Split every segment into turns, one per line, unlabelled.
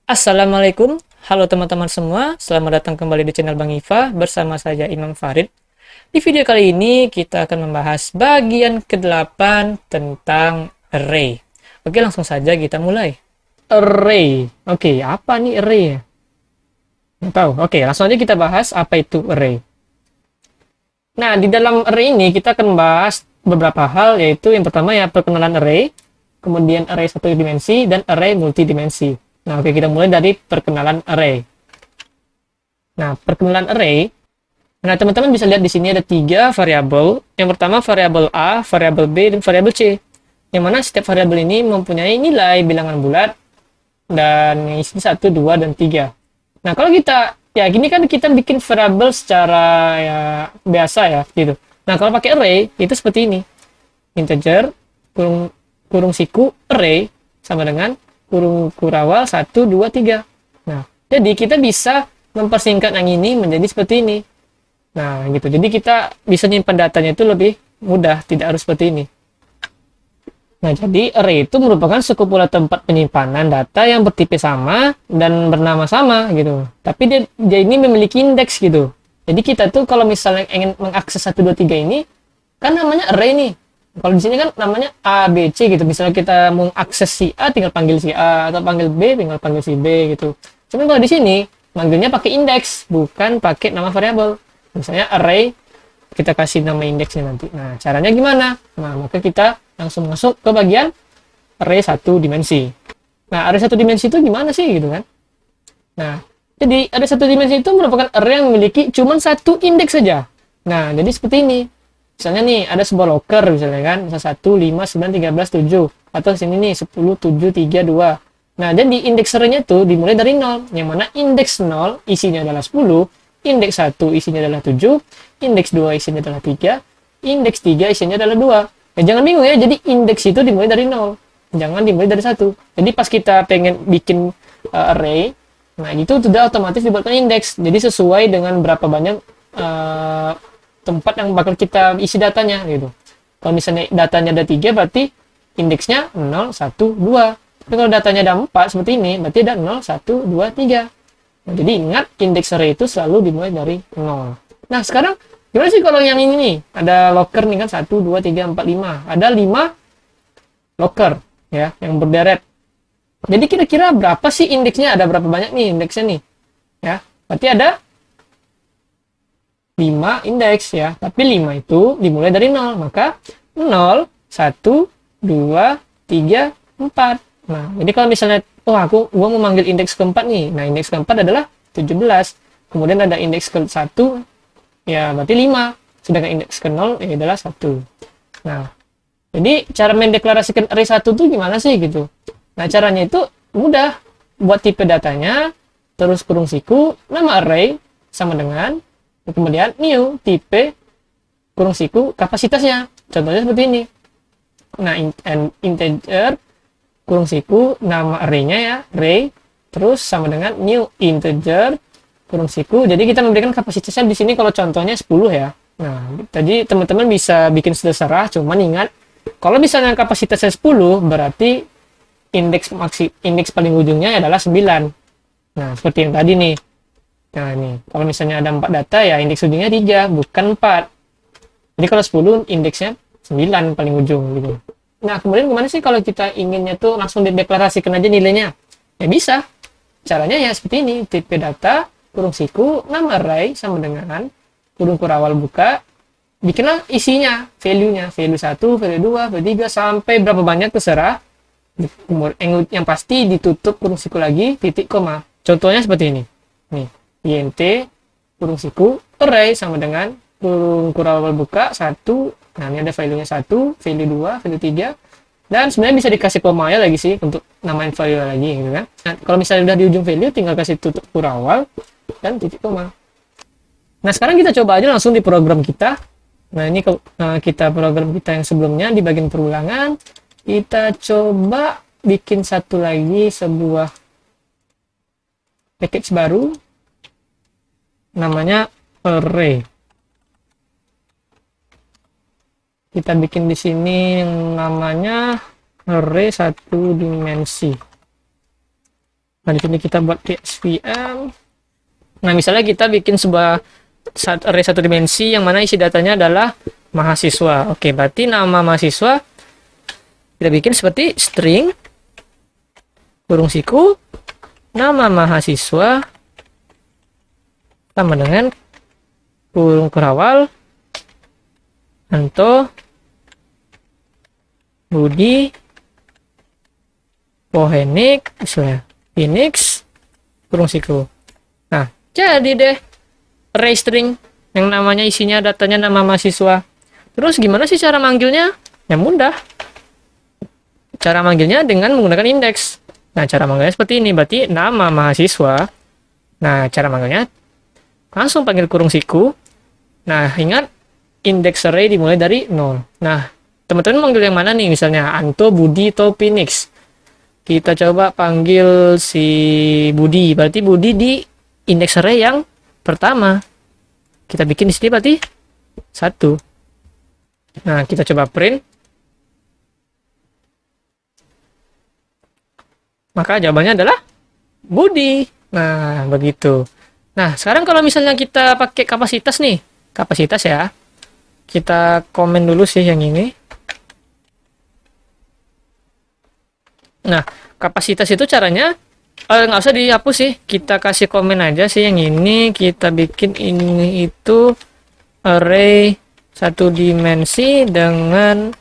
Assalamualaikum, halo teman-teman semua, selamat datang kembali di channel Bang Iva bersama saya Imam Farid. Di video kali ini kita akan membahas bagian ke-8 tentang array. Oke, langsung saja kita mulai. Array, oke, apa nih array? Nggak tahu, oke, langsung aja kita bahas apa itu array. Nah, di dalam array ini kita akan membahas beberapa hal, yaitu yang pertama ya perkenalan array, kemudian array satu dimensi, dan array multidimensi. Nah, oke, kita mulai dari perkenalan array. Nah, perkenalan array. Nah, teman-teman bisa lihat di sini ada 3 variabel. Yang pertama variabel A, variabel B, dan variabel C. Yang mana setiap variabel ini mempunyai nilai bilangan bulat dan yang isi 1, 2, dan 3. Nah, kalau kita ya gini kan kita bikin variabel secara ya biasa ya gitu. Nah, kalau pakai array itu seperti ini. Integer kurung kurung siku array sama dengan kurung kurawal 1, 2, 3. Nah, jadi kita bisa mempersingkat yang ini menjadi seperti ini. Nah, gitu. Jadi kita bisa nyimpan datanya itu lebih mudah, tidak harus seperti ini. Nah, jadi array itu merupakan sekumpulan tempat penyimpanan data yang bertipe sama dan bernama sama gitu. Tapi dia ini memiliki indeks gitu. Jadi kita tuh kalau misalnya ingin mengakses 1, 2, 3 ini kan namanya array nih. Kalau di sini kan namanya A, B, C gitu. Misalnya kita mau akses si A, tinggal panggil si A, atau panggil B, tinggal panggil si B gitu. Cuma kalau di sini, manggilnya pakai indeks, bukan pakai nama variabel. Misalnya array, kita kasih nama indeksnya nanti. Nah, caranya gimana? Nah, maka kita langsung masuk ke bagian array satu dimensi. Nah, array satu dimensi itu gimana sih gitu kan? Nah, jadi array satu dimensi itu merupakan array yang memiliki cuma satu indeks saja. Nah, jadi seperti ini. Misalnya nih, ada sebuah locker misalnya kan, misal 1, 5, 9, 13, 7. Atau sini nih, 10, 7, 3, 2. Nah, jadi indeks array-nya tuh dimulai dari 0. Yang mana indeks 0 isinya adalah 10, indeks 1 isinya adalah 7, indeks 2 isinya adalah 3, indeks 3 isinya adalah 2. Ya, jangan bingung ya, jadi indeks itu dimulai dari 0. Jangan dimulai dari 1. Jadi pas kita pengen bikin array, nah itu sudah otomatis dibuatkan indeks. Jadi sesuai dengan berapa banyak tempat yang bakal kita isi datanya gitu. Kalau misalnya datanya ada 3 berarti indeksnya 0, 1, 2. Tapi kalau datanya ada 4 seperti ini berarti ada 0, 1, 2, 3. Nah, jadi ingat indeks array itu selalu dimulai dari 0. Nah, sekarang gimana sih kalau yang ini nih? Ada locker nih kan 1, 2, 3, 4, 5. Ada 5 locker ya yang berderet. Jadi kira-kira berapa sih indeksnya? Ada berapa banyak nih indeksnya nih? Ya, berarti ada 5 indeks ya, tapi 5 itu dimulai dari 0, maka 0, 1, 2, 3, 4. Nah, jadi kalau misalnya, oh gua mau manggil indeks keempat nih, nah indeks keempat adalah 17, kemudian ada indeks ke-1, ya berarti 5, sedangkan indeks ke-0 ya adalah 1. Nah, jadi cara mendeklarasikan array 1 tuh gimana sih gitu? Nah, caranya itu mudah, buat tipe datanya, terus kurung siku, nama array, sama dengan kemudian new tipe kurung siku kapasitasnya. Contohnya seperti ini. Nah, integer kurung siku nama array-nya ya, array, terus sama dengan new integer kurung siku. Jadi kita memberikan kapasitasnya di sini kalau contohnya 10 ya. Nah, tadi teman-teman bisa bikin terserah, cuman ingat kalau misalnya kapasitasnya 10 berarti indeks paling ujungnya adalah 9. Nah, seperti yang tadi nih. Nah, ini kalau misalnya ada 4 data ya indeks ujungnya 3, bukan 4. Jadi kalau 10 indeksnya 9 paling ujung gitu. Nah, kemudian gimana sih kalau kita inginnya tuh langsung dideklarasikan aja nilainya? Ya bisa. Caranya ya seperti ini, tipe data, kurung siku, nama array sama dengan kurung kurawal buka, bikinlah isinya, value-nya, value 1, value 2, value 3, sampai berapa banyak terserah. Yang pasti ditutup kurung siku lagi, titik koma. Contohnya seperti ini. Nih. int kurung siku array sama dengan kurung kurawal buka 1. Nah, ini ada value-nya 1, value 2, value 3. Dan sebenarnya bisa dikasih koma ya lagi sih untuk namain value lagi gitu kan. Nah, kalau misalnya udah di ujung value tinggal kasih tutup kurawal dan titik koma. Nah, sekarang kita coba aja langsung di program kita. Nah, ini kita program kita yang sebelumnya di bagian perulangan. Kita coba bikin satu lagi sebuah package baru. Namanya array. Kita bikin di sini yang namanya array satu dimensi. Nah, di sini kita buat PSVM. Nah, misalnya kita bikin sebuah array satu dimensi yang mana isi datanya adalah mahasiswa. Oke, berarti nama mahasiswa kita bikin seperti string kurung siku nama mahasiswa sama dengan kurung kurawal Anto Budi Pohenik Phoenix kurung siku. Nah, jadi deh array string yang namanya isinya datanya nama mahasiswa. Terus gimana sih cara manggilnya? Yang mudah. Cara manggilnya dengan menggunakan indeks. Nah, cara manggilnya seperti ini. Berarti nama mahasiswa. Nah, cara manggilnya langsung panggil kurung siku. Nah, ingat indeks array dimulai dari 0. Nah, teman-teman manggil yang mana nih? Misalnya Anto, Budi, atau Phoenix. Kita coba panggil si Budi. Berarti Budi di indeks array yang pertama. Kita bikin di sini berarti 1. Nah, kita coba print. Maka jawabannya adalah Budi. Nah, begitu. Nah, sekarang kalau misalnya kita pakai kapasitas nih. Kapasitas ya. Kita komen dulu sih yang ini. Nah, kapasitas itu caranya nggak usah dihapus sih. Kita kasih komen aja sih yang ini. Kita bikin ini itu array satu dimensi dengan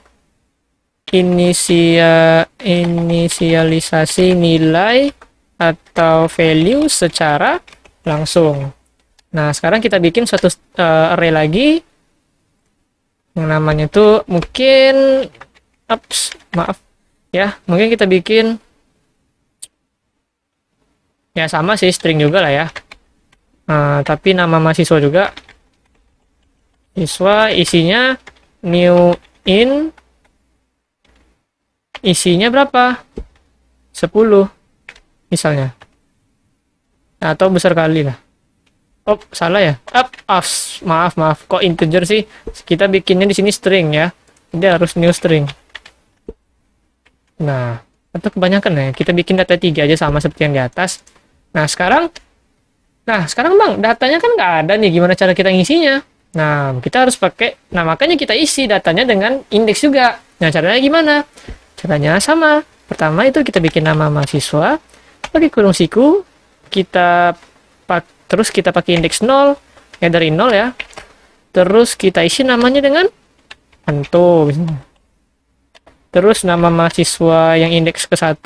inisialisasi nilai atau value secara langsung. Nah, sekarang kita bikin suatu array lagi yang namanya itu mungkin maaf ya, mungkin kita bikin ya sama sih string juga lah ya. Tapi nama mahasiswa juga. Siswa isinya new in isinya berapa? 10 misalnya. Atau besar kali lah. Oh, salah ya. Maaf. Kok integer sih? Kita bikinnya di sini string ya. Jadi harus new string. Nah, atau kebanyakan ya. Kita bikin data 3 aja sama seperti yang di atas. Nah, sekarang Bang, datanya kan nggak ada nih. Gimana cara kita ngisinya? Nah, kita harus pakai. Nah, makanya kita isi datanya dengan indeks juga. Nah, caranya gimana? Caranya sama. Pertama itu kita bikin nama mahasiswa, pakai kurung siku, terus kita pakai indeks 0, ya dari 0 ya. Terus kita isi namanya dengan Anto. Terus nama mahasiswa yang indeks ke-1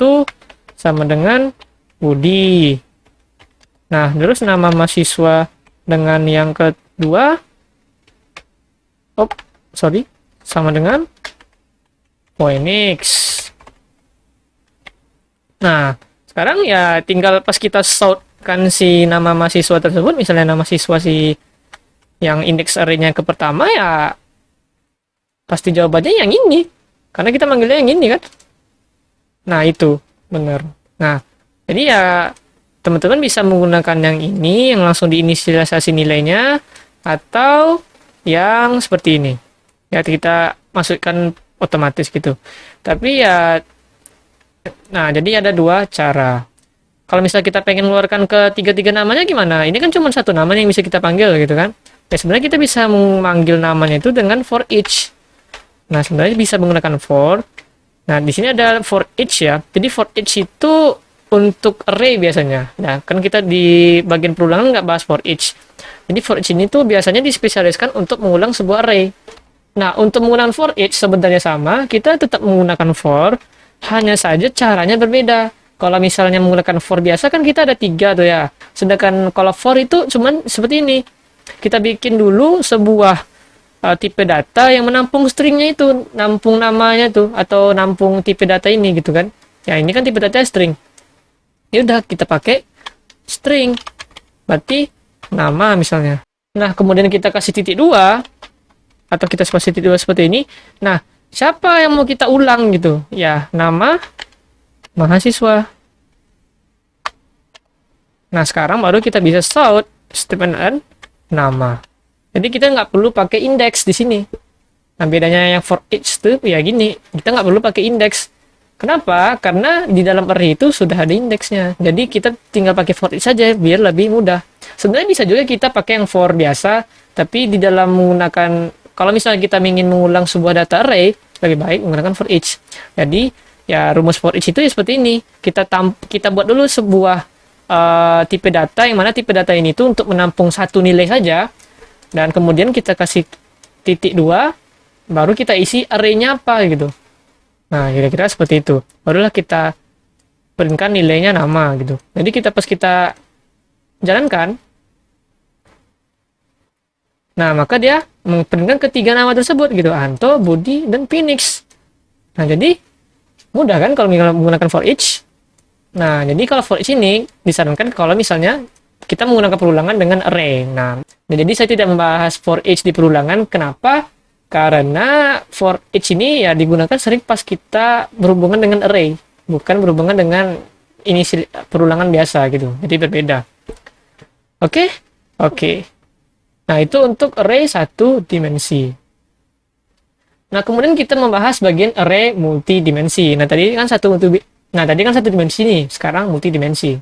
sama dengan Budi. Nah, terus nama mahasiswa dengan yang kedua, sama dengan Phoenix. Nah, sekarang ya tinggal pas kita sortkan si nama mahasiswa tersebut, misalnya nama mahasiswa si yang indeks array-nya ke pertama, ya pasti jawabannya yang ini. Karena kita manggilnya yang ini kan. Nah, itu benar. Nah, jadi ya teman-teman bisa menggunakan yang ini yang langsung diinisialisasi nilainya, atau yang seperti ini. Ya, kita masukkan otomatis gitu. Tapi ya, nah jadi ada dua cara. Kalau misalnya kita pengen mengeluarkan ketiga-tiga namanya gimana? Ini kan cuma satu nama yang bisa kita panggil gitu kan. Ya sebenarnya kita bisa memanggil namanya itu dengan for each. Nah, sebenarnya bisa menggunakan for. Nah, di sini ada for each ya. Jadi for each itu untuk array biasanya. Nah, kan kita di bagian perulangan nggak bahas for each. Jadi for each ini tuh biasanya dispesialiskan untuk mengulang sebuah array. Nah, untuk menggunakan for each sebenarnya sama, kita tetap menggunakan for, hanya saja caranya berbeda. Kalau misalnya menggunakan for biasa kan kita ada 3 tuh ya. Sedangkan kalau for itu cuman seperti ini. Kita bikin dulu sebuah tipe data yang menampung stringnya itu, nampung namanya tuh, atau nampung tipe data ini gitu kan. Ya, ini kan tipe data string. Ya udah, kita pakai string. Berarti nama misalnya. Nah, kemudian kita kasih titik 2. Atau kita spasi titik 2 seperti ini. Nah, siapa yang mau kita ulang gitu? Ya, nama mahasiswa. Nah, sekarang baru kita bisa sort statement and nama. Jadi kita nggak perlu pakai indeks di sini. Nah, bedanya yang for each tuh ya gini. Kita nggak perlu pakai indeks. Kenapa? Karena di dalam array itu sudah ada indeksnya. Jadi kita tinggal pakai for each saja biar lebih mudah. Sebenarnya bisa juga kita pakai yang for biasa, tapi di dalam menggunakan, kalau misalnya kita ingin mengulang sebuah data array, lebih baik menggunakan for each. Jadi ya rumus for each itu ya seperti ini. Kita buat dulu sebuah tipe data, yang mana tipe data ini tuh untuk menampung satu nilai saja, dan kemudian kita kasih titik 2, baru kita isi array-nya apa gitu. Nah, kira-kira seperti itu. Barulah kita printkan nilainya nama gitu. Jadi pas kita jalankan, nah maka dia memprintkan ketiga nama tersebut gitu, Anto, Budi, dan Phoenix. Nah, jadi mudah kan kalau menggunakan for each. Nah, jadi kalau for each ini disarankan kalau misalnya kita menggunakan perulangan dengan array. Nah, jadi saya tidak membahas for each di perulangan. Kenapa? Karena for each ini ya digunakan sering pas kita berhubungan dengan array, bukan berhubungan dengan ini perulangan biasa gitu. Jadi berbeda. Oke? Oke. Nah, itu untuk array satu dimensi. Nah, kemudian kita membahas bagian array multidimensi. Nah, tadi kan satu dimensi nih, sekarang multidimensi.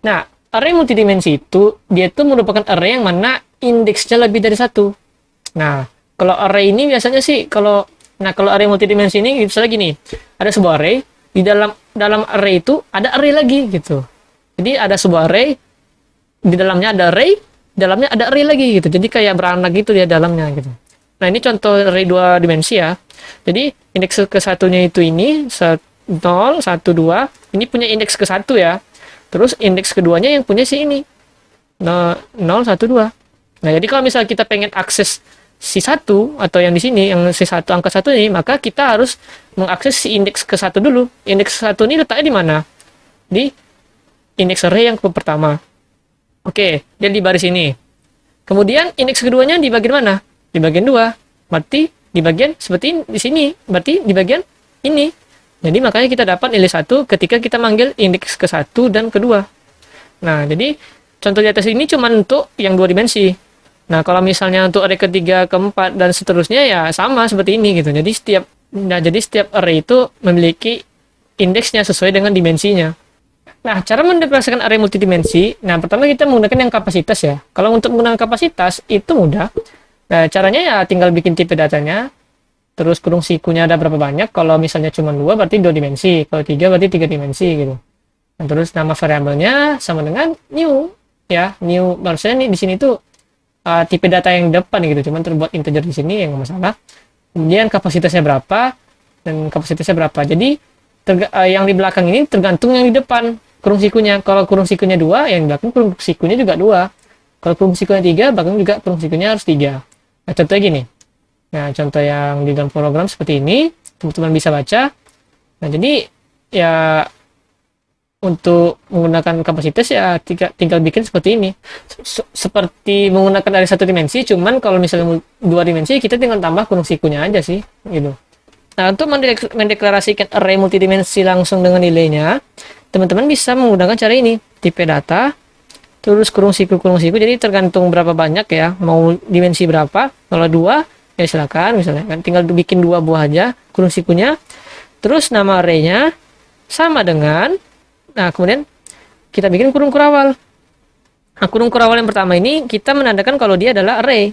Nah, array multidimensi itu dia tuh merupakan array yang mana indeksnya lebih dari satu. Nah, kalau array ini biasanya sih kalau array multidimensi ini misalnya gini, ada sebuah array, di dalam array itu ada array lagi gitu. Jadi ada sebuah array, di dalamnya ada array, dalamnya ada array lagi gitu. Jadi kayak beranak gitu di dalamnya gitu. Nah, ini contoh array 2 dimensi ya. Jadi indeks ke satunya itu ini 0, 1, 2, ini punya indeks ke 1 ya. Terus indeks keduanya yang punya si ini 0, 1, 2. Nah, jadi kalau misalnya kita pengen akses si 1 atau yang di sini yang si 1 angka 1 ini, maka kita harus mengakses si indeks ke 1 dulu. Indeks ke 1 ini letaknya di mana? Di indeks array yang pertama. Oke, dia di baris ini. Kemudian indeks keduanya di bagian mana? Di bagian 2. Berarti di bagian seperti di sini, berarti di bagian ini. Jadi makanya kita dapat nilai 1 ketika kita manggil indeks ke 1 dan kedua. Nah, jadi contoh di atas ini cuma untuk yang 2 dimensi. Nah, kalau misalnya untuk array ketiga, keempat, dan seterusnya ya sama seperti ini gitu. Jadi setiap array itu memiliki indeksnya sesuai dengan dimensinya. Nah, cara mendeklarasikan array multidimensi, nah pertama kita menggunakan yang kapasitas ya. Kalau untuk menggunakan kapasitas itu mudah. Nah, caranya ya tinggal bikin tipe datanya, terus kurung sikunya ada berapa banyak. Kalau misalnya cuma 2 berarti 2 dimensi, kalau 3 berarti 3 dimensi gitu. Nah, terus nama variabelnya sama dengan new ya, new. Maksudnya nih di sini tuh tipe data yang depan gitu, cuman terbuat integer di sini yang nggak masalah. Kemudian kapasitasnya berapa dan kapasitasnya berapa. Jadi yang di belakang ini tergantung yang di depan kurung sikunya. Kalau kurung sikunya 2, yang di belakang kurung sikunya juga 2. Kalau kurung sikunya 3, belakang juga kurung sikunya harus 3. Nah, contohnya gini. Nah, contoh yang di dalam program seperti ini, teman-teman bisa baca. Nah, jadi ya untuk menggunakan kapasitas ya tinggal bikin seperti ini. Seperti menggunakan dari satu dimensi, cuman kalau misalnya 2 dimensi kita tinggal tambah kurung sikunya aja sih gitu. Nah, untuk mendeklarasikan array multidimensi langsung dengan nilainya, teman-teman bisa menggunakan cara ini, tipe data terus kurung siku. Jadi tergantung berapa banyak ya, mau dimensi berapa. Kalau 2 ya silakan, misalnya kan tinggal bikin 2 buah aja kurung sikunya. Terus nama array-nya sama dengan, nah kemudian kita bikin kurung kurawal. Nah, kurung kurawal yang pertama ini kita menandakan kalau dia adalah array.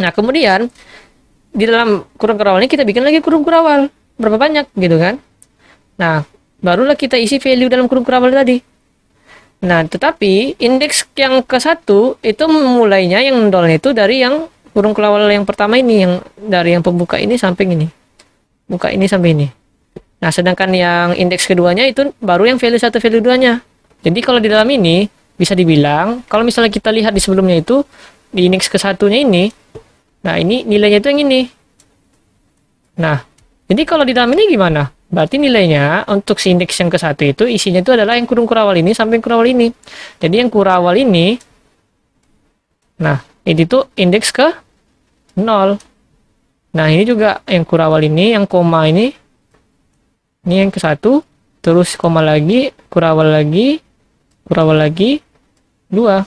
Nah, kemudian di dalam kurung kurawal ini kita bikin lagi kurung kurawal berapa banyak gitu kan. Nah, barulah kita isi value dalam kurung kurawal tadi. Nah, tetapi indeks yang ke-1 itu mulainya yang nolnya itu dari yang kurung kurawal yang pertama ini, yang dari yang pembuka ini sampai ini. Buka ini sampai ini. Nah, sedangkan yang indeks keduanya itu baru yang value 1, value 2-nya. Jadi kalau di dalam ini bisa dibilang, kalau misalnya kita lihat di sebelumnya itu, di indeks ke-1-nya ini, nah ini nilainya itu yang ini. Nah, jadi kalau di dalam ini gimana? Berarti nilainya untuk si indeks yang ke-1 itu isinya itu adalah yang kurung kurawal ini sampai kurawal ini. Jadi yang kurawal ini, nah ini tuh indeks ke 0. Nah, ini juga yang kurawal ini, yang koma ini yang ke-1, terus koma lagi, kurawal lagi, 2.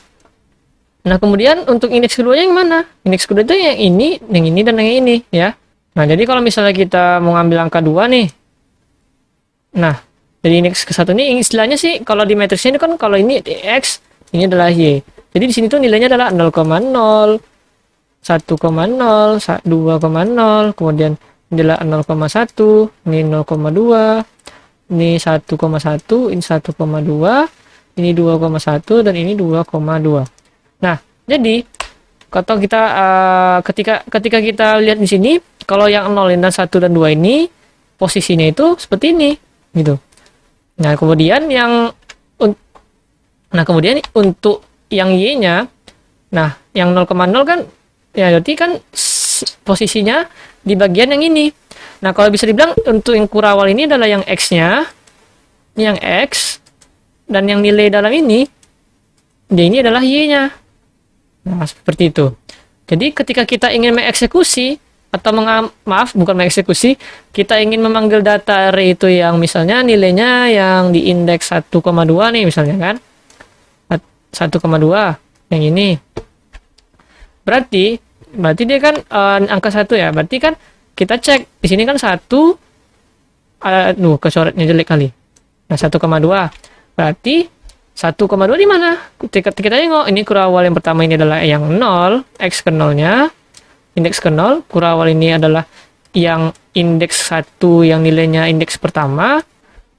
Nah, kemudian untuk indeks keduanya yang mana? Indeks kedua itu yang ini, dan yang ini ya. Nah, jadi kalau misalnya kita mau ngambil angka 2 nih, Nah, jadi indeks ke satu ini istilahnya sih kalau di matriksnya ini kan kalau ini X, ini adalah Y. Jadi di sini tuh nilainya adalah 0,0, 1,0, 2,0, kemudian ini adalah 0,1, ini 0,2, ini 1,1, ini 1,2, ini 2,1, dan ini 2,2. Nah, jadi kalau kita ketika kita lihat di sini, kalau yang 0 dan 1 dan 2 ini posisinya itu seperti ini gitu. Nah, kemudian untuk yang Y-nya, nah, yang 0,0 kan ya berarti kan posisinya di bagian yang ini. Nah, kalau bisa dibilang untuk yang kurawal ini adalah yang X-nya, ini yang X, dan yang nilai dalam ini, ini adalah Y-nya. Nah, seperti itu. Jadi ketika kita ingin mengeksekusi, atau bukan mengeksekusi, kita ingin memanggil data array itu yang misalnya nilainya yang di indeks 1,2 nih misalnya kan. 1,2 yang ini. Berarti dia kan angka 1 ya. Berarti kan kita cek di sini kan 1, kecoretnya jelek kali. Nah, 1,2. Berarti 1,2 di mana? Kita tengok ini kurawal yang pertama ini adalah yang 0, X ke 0-nya. Indeks ke 0, kurawal ini adalah yang indeks 1 yang nilainya indeks pertama,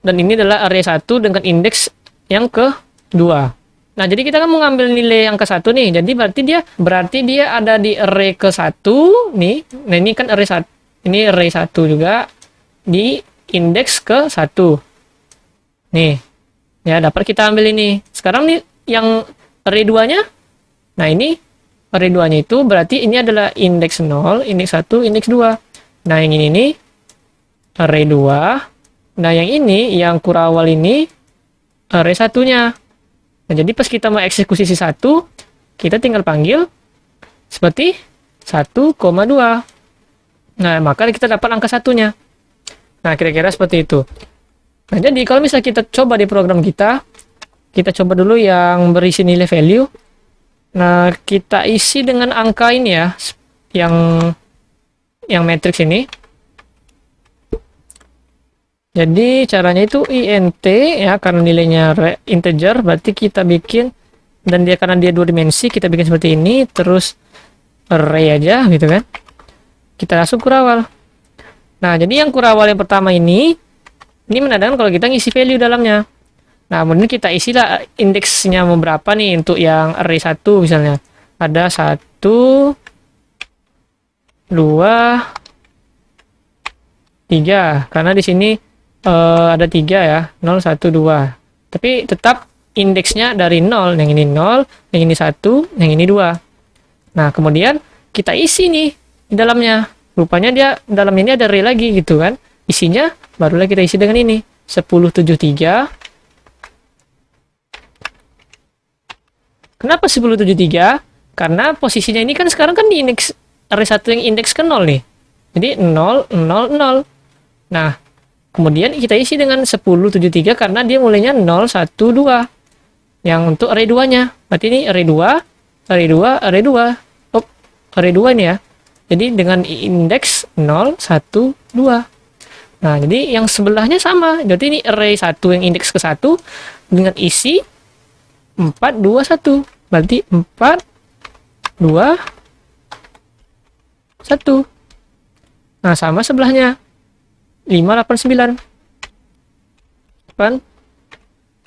dan ini adalah array 1 dengan indeks yang ke-2. Nah, jadi kita kan mau ngambil nilai yang ke-1 nih, jadi berarti dia ada di array ke-1 nih. Nah, ini kan array 1, ini array 1 juga di indeks ke-1. Nih, ya dapat kita ambil ini. Sekarang nih yang array 2-nya, nah ini array 2-nya itu berarti ini adalah indeks 0, indeks 1, indeks 2. Nah, yang ini nih array 2. Nah, yang ini, yang kurawal ini array 1-nya. Nah, jadi pas kita mau eksekusi si 1, kita tinggal panggil seperti 1,2. Nah, maka kita dapat angka 1-nya. Nah, kira-kira seperti itu. Nah, jadi kalau misalnya kita coba di program kita coba dulu yang berisi nilai value. Nah, kita isi dengan angka ini ya, yang matriks ini. Jadi caranya itu int ya, karena nilainya integer, berarti kita bikin, dan karena dia 2 dimensi, kita bikin seperti ini, terus array aja gitu kan. Kita langsung kurawal. Nah, jadi yang kurawal yang pertama ini menandakan kalau kita ngisi value dalamnya. Nah, kemudian kita isilah indeksnya mau berapa nih untuk yang array 1 misalnya. Ada 1, 2, 3. Karena di sini ada 3 ya. 0, 1, 2. Tapi tetap indeksnya dari 0. Yang ini 0, yang ini 1, yang ini 2. Nah, kemudian kita isi nih di dalamnya. Rupanya dia dalam ini ada array lagi gitu kan. Isinya barulah kita isi dengan ini. 1073. Kenapa 1073? Karena posisinya ini kan sekarang kan di indeks array 1 yang indeks ke 0 nih. Jadi 0, 0, 0. Nah, kemudian kita isi dengan 1073 karena dia mulainya 0, 1, 2. Yang untuk array 2-nya. Berarti ini array 2, array 2, array 2. Oh, array 2 ini ya. Jadi dengan indeks 0, 1, 2. Nah, jadi yang sebelahnya sama. Berarti ini array 1 yang indeks ke 1 dengan isi 4, 2, 1. Berarti 4, 2, 1. Nah, sama sebelahnya. 5, 8, 9. 8,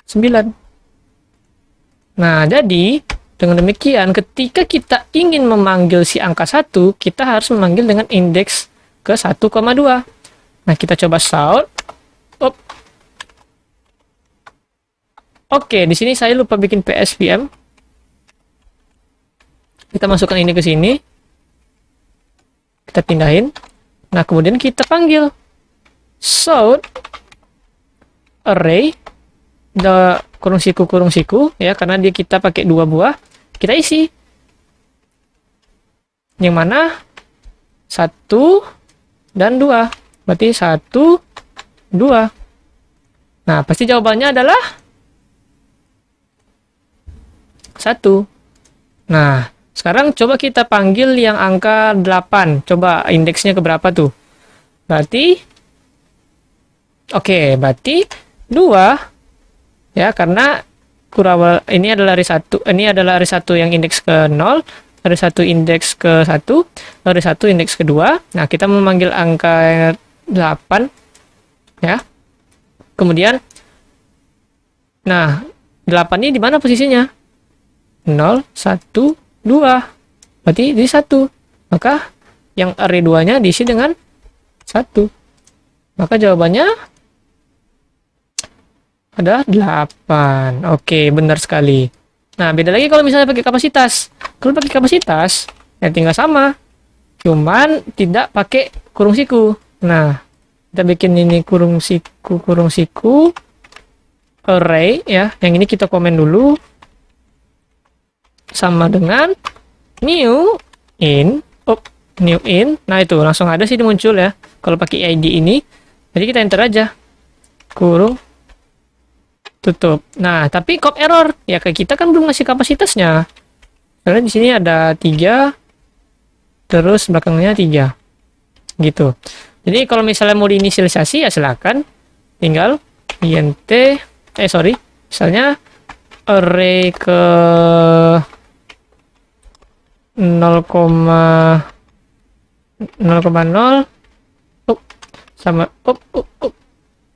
9. Nah, jadi dengan demikian ketika kita ingin memanggil si angka 1, kita harus memanggil dengan indeks ke 1,2. Nah, kita coba shout. Oke, di sini saya lupa bikin PSVM. Kita masukkan ini ke sini. Kita pindahin. Nah, kemudian kita panggil shout array kurung siku ya, karena kita pakai 2 buah. Kita isi. Yang mana 1 dan 2. Berarti 1, 2. Nah, pasti jawabannya adalah 1. Nah, sekarang coba kita panggil yang angka 8. Coba indeksnya ke berapa tuh? Berarti Oke, berarti 2 ya, karena kurawal ini adalah array 1, ini adalah array 1 yang indeks ke 0, array 1 indeks ke 1, array 1 indeks ke 2. Nah, kita memanggil angka 8 ya. Kemudian nah, 8 ini di mana posisinya? 0, 1, 2. Berarti di 1. Maka yang array 2-nya diisi dengan 1. Maka jawabannya ada 8. Oke, benar sekali. Nah, beda lagi kalau misalnya pakai kapasitas. Kalau pakai kapasitas, ya tinggal sama. Cuman tidak pakai kurung siku. Nah, kita bikin ini kurung siku, array ya. Yang ini kita komen dulu. Sama dengan new in. New in. Nah, itu langsung ada sih muncul ya. Kalau pakai ID ini. Jadi kita enter aja. Kurung tutup. Nah, tapi kop error. Ya, kayak kita kan belum ngasih kapasitasnya. Karena di sini ada 3, terus belakangnya 3. Gitu. Jadi, kalau misalnya mau diinisialisasi, ya silakan. Tinggal int, misalnya array ke 0,0 sama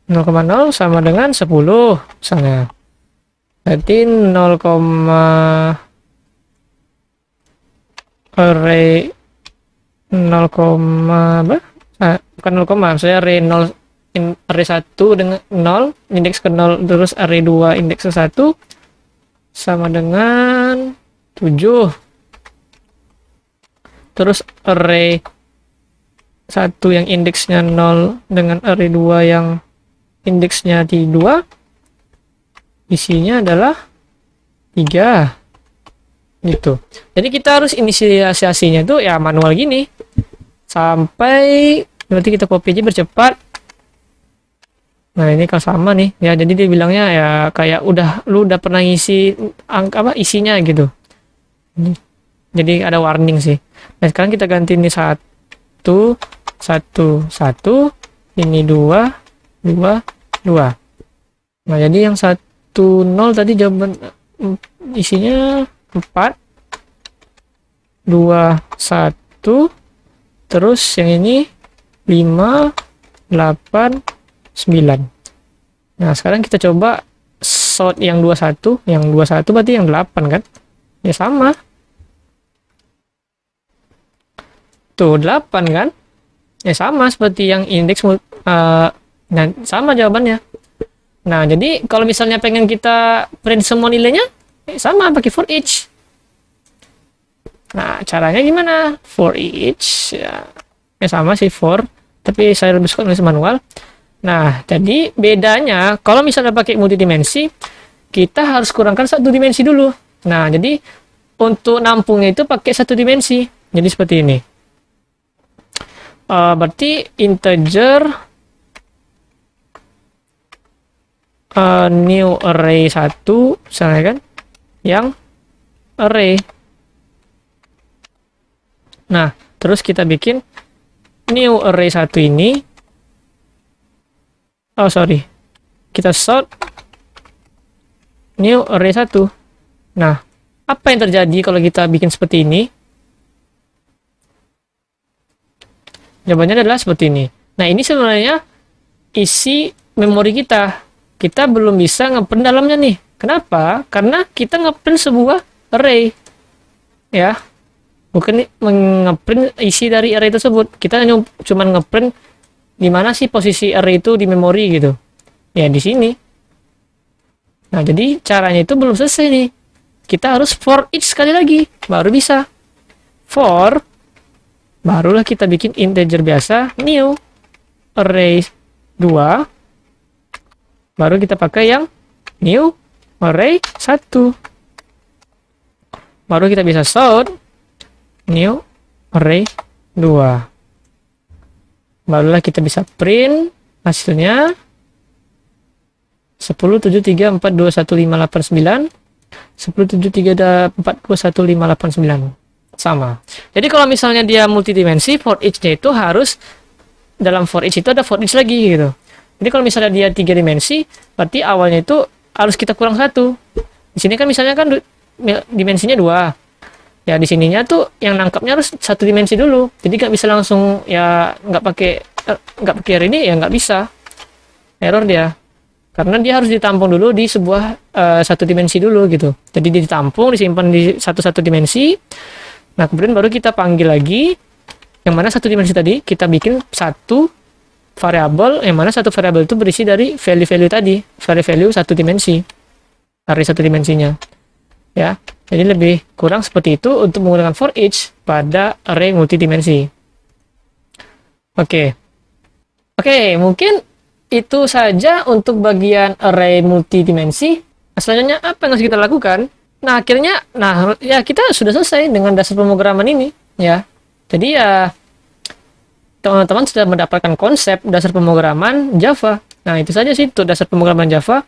0,0 sama dengan 10 misalnya. Berarti 0, array 0, bukan 0, maksudnya array 0 array 1 dengan 0 indeks ke 0, terus array 2 indeks ke 1 sama dengan 7. Terus array 1 yang indeksnya 0 dengan array 2 yang indeksnya di 2, isinya adalah 3 gitu. Jadi kita harus inisialisasinya itu ya manual gini sampai nanti kita copy aja bercepat. Nah, ini kalau sama nih ya, jadi dia bilangnya ya kayak lu udah pernah ngisi angka isinya gitu. Jadi ada warning sih. Nah, sekarang kita ganti ini 1 1 1, ini 2 2 2. Nah, jadi yang 1 0 tadi jawaban isinya 4 2 1, terus yang ini 5 8 9. Nah, sekarang kita coba sort yang 21, berarti yang 8 kan? Ya sama. Tuh 8 kan? Ya sama seperti yang indeks nah, sama jawabannya. Nah, jadi kalau misalnya pengen kita print semua nilainya, sama pakai for each. Nah, caranya gimana? For each ya, sama sih for, tapi saya lebih suka nulis manual. Nah, jadi bedanya kalau misalnya pakai multidimensi, kita harus kurangkan 1 dimensi dulu. Nah, jadi untuk nampungnya itu pakai 1 dimensi. Jadi seperti ini. Berarti integer new array 1 misalnya kan, yang array. Nah, terus kita bikin new array 1 ini, kita sort new array 1. Nah, apa yang terjadi kalau kita bikin seperti ini? Jawabannya adalah seperti ini. Nah, ini sebenarnya isi memori kita. Kita belum bisa ngeprint dalamnya nih. Kenapa? Karena kita ngeprint sebuah array. Ya. Bukan ngeprint isi dari array tersebut. Kita hanya cuma ngeprint di mana sih posisi array itu di memori gitu. Ya, di sini. Nah, jadi caranya itu belum selesai nih. Kita harus for each sekali lagi. Baru bisa. For, barulah kita bikin integer biasa, new array 2. Baru kita pakai yang new array 1. Baru kita bisa sort new array 2. Barulah kita bisa print hasilnya 10 7 3 4 2 1 5 8 9, 10 7 3 4 2 1 5 8 9. Sama. Jadi kalau misalnya dia multidimensi, for each-nya itu harus dalam for each itu ada for each lagi gitu. Jadi kalau misalnya dia 3 dimensi, berarti awalnya itu harus kita kurang 1. Di sini kan misalnya kan dimensinya 2. Ya di sininya tuh yang nangkapnya harus 1 dimensi dulu. Jadi nggak bisa langsung ya nggak pakai ini ya nggak bisa. Error dia. Karena dia harus ditampung dulu di sebuah 1 dimensi dulu gitu. Jadi dia ditampung, disimpan di satu dimensi. Nah, kemudian baru kita panggil lagi yang mana 1 dimensi tadi, kita bikin satu variabel yang mana satu variabel itu berisi dari value-value tadi, value 1 dimensi, array 1 dimensinya. Ya, jadi lebih kurang seperti itu untuk menggunakan for each pada array multidimensi. Oke, mungkin itu saja untuk bagian array multidimensi. Selanjutnya apa yang harus kita lakukan? Nah, akhirnya, ya kita sudah selesai dengan dasar pemrograman ini, ya. Jadi ya teman-teman sudah mendapatkan konsep dasar pemrograman Java. Nah, itu saja sih untuk dasar pemrograman Java.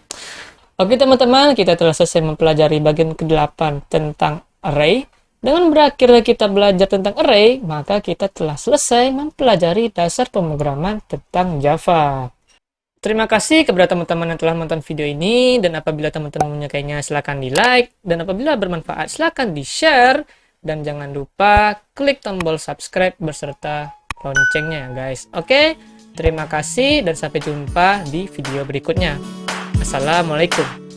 Oke teman-teman, kita telah selesai mempelajari bagian ke-8 tentang array. Dengan berakhirnya kita belajar tentang array, maka kita telah selesai mempelajari dasar pemrograman tentang Java. Terima kasih kepada teman-teman yang telah menonton video ini, dan apabila teman-teman menyukainya silahkan di like, dan apabila bermanfaat silahkan di share, dan jangan lupa klik tombol subscribe beserta loncengnya guys. Oke, terima kasih dan sampai jumpa di video berikutnya. Assalamualaikum.